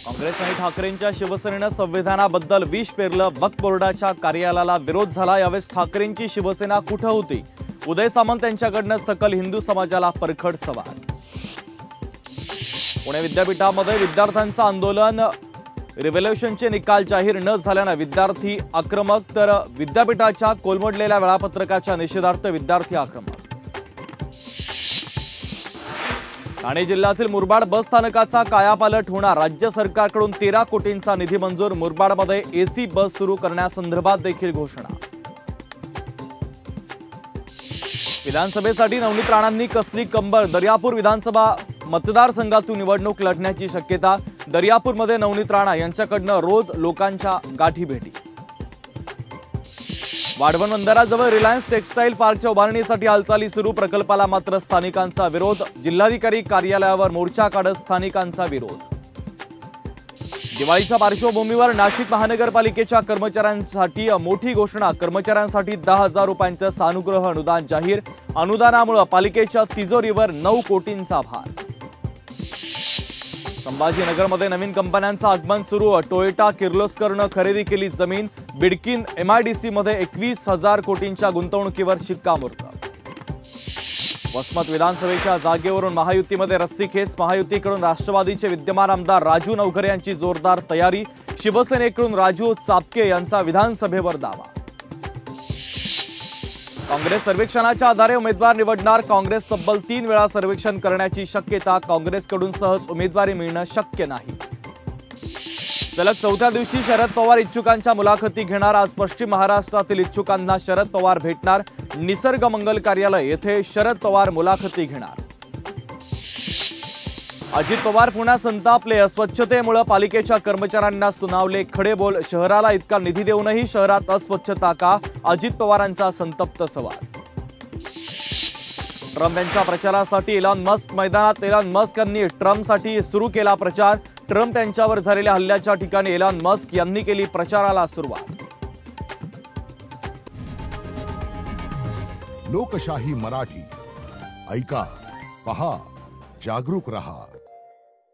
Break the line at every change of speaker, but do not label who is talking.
काँग्रेस आणि ठाकरेंच्या शिवसेनेनं संविधानाबद्दल विष पेरलं। वक्फ बोर्डाच्या कार्यालयाला विरोध झाला। यावेळी ठाकरेंची शिवसेना कुठे होती? उदय सामंत यांच्याकडनं सकल हिंदू समाजाला परखड सवाल। पुणे विद्यापीठामध्ये विद्यार्थ्यांचं आंदोलन। रिव्होल्यूशनचे निकाल जाहीर न झाल्याने विद्यार्थी आक्रमक, तर विद्यापीठाच्या कोलमडलेल्या वेळापत्रकाच्या निषेधार्थ विद्यार्थी आक्रमक। ठाणे जिल्ह्यातील मुरबाड बस स्थानकाचा कायापालट होणार। राज्य सरकारकडून 13 कोटींचा निधी मंजूर। मुरबाडमध्ये एसी बस सुरू करण्यासंदर्भात देखील घोषणा। विधानसभेसाठी नवनीत राणांनी कसली कंबर। दर्यापूर विधानसभा मतदारसंघातून निवडणूक लढण्याची शक्यता। दर्यापूरमध्ये नवनीत राणा यांच्याकडनं रोज लोकांच्या गाठी भेटी। वाढवण बंदराजवळ रिलायन्स टेक्सटाईल पार्कच्या उभारणीसाठी हालचाली सुरू। प्रकल्पाला मात्र स्थानिकांचा विरोध। जिल्हाधिकारी कार्यालयावर मोर्चा काढत स्थानिकांचा विरोध। दिवाळीच्या पार्श्वभूमीवर नाशिक महानगरपालिकेच्या कर्मचाऱ्यांसाठी मोठी घोषणा। कर्मचाऱ्यांसाठी 10,000 रुपयांचं सानुग्रह अनुदान जाहीर। अनुदानामुळे पालिकेच्या तिजोरीवर 9 कोटींचा भार। संभाजीनगरमध्ये नवीन कंपन्यांचं आगमन सुरू। टोयोटा किर्लोस्करनं खरेदी केली जमीन। बिडकीन MIDC मध्ये 21,000 कोटींच्या गुंतवणुकीवर शिक्कामोर्तब। वसमत विधानसभेच्या जागेवरून महायुतीमध्ये रस्सीखेच। महायुतीकडून राष्ट्रवादीचे विद्यमान आमदार राजू नवघरे यांची जोरदार तयारी। शिवसेनेकडून राजू चापके यांचा विधानसभेवर दावा। काँग्रेस सर्वेक्षणाच्या आधारे उमेदवार निवडणार। काँग्रेस तब्बल 3 वेळा सर्वेक्षण करण्याची शक्यता। काँग्रेसकडून सहज उमेदवारी मिळणं शक्य नाही। सलग 4थ्या दिवशी शरद पवार इच्छुकांच्या मुलाखती घेणार। आज पश्चिम महाराष्ट्रातील इच्छुकांना शरद पवार भेटणार। निसर्ग मंगल कार्यालय येथे शरद पवार मुलाखती घेणार। अजित पवार पुन्हा संतापले। अस्वच्छतेमुळे पालिकेच्या कर्मचाऱ्यांना सुनावले खडे बोल। शहराला इतका निधी देऊनही शहरात अस्वच्छता का? अजित पवारांचा संतप्त सवाल। ट्रम्प यांच्या प्रचारासाठी एलॉन मस्क मैदानात। एलॉन मस्क यांनी ट्रम्पसाठी सुरू केला प्रचार। ट्रम्प यांच्यावर झालेल्या हल्ल्याच्या ठिकाणी एलॉन मस्क यांनी केली प्रचाराला सुरुवात।
लोकशाही मराठी ऐका, पहा, जागरूक रहा।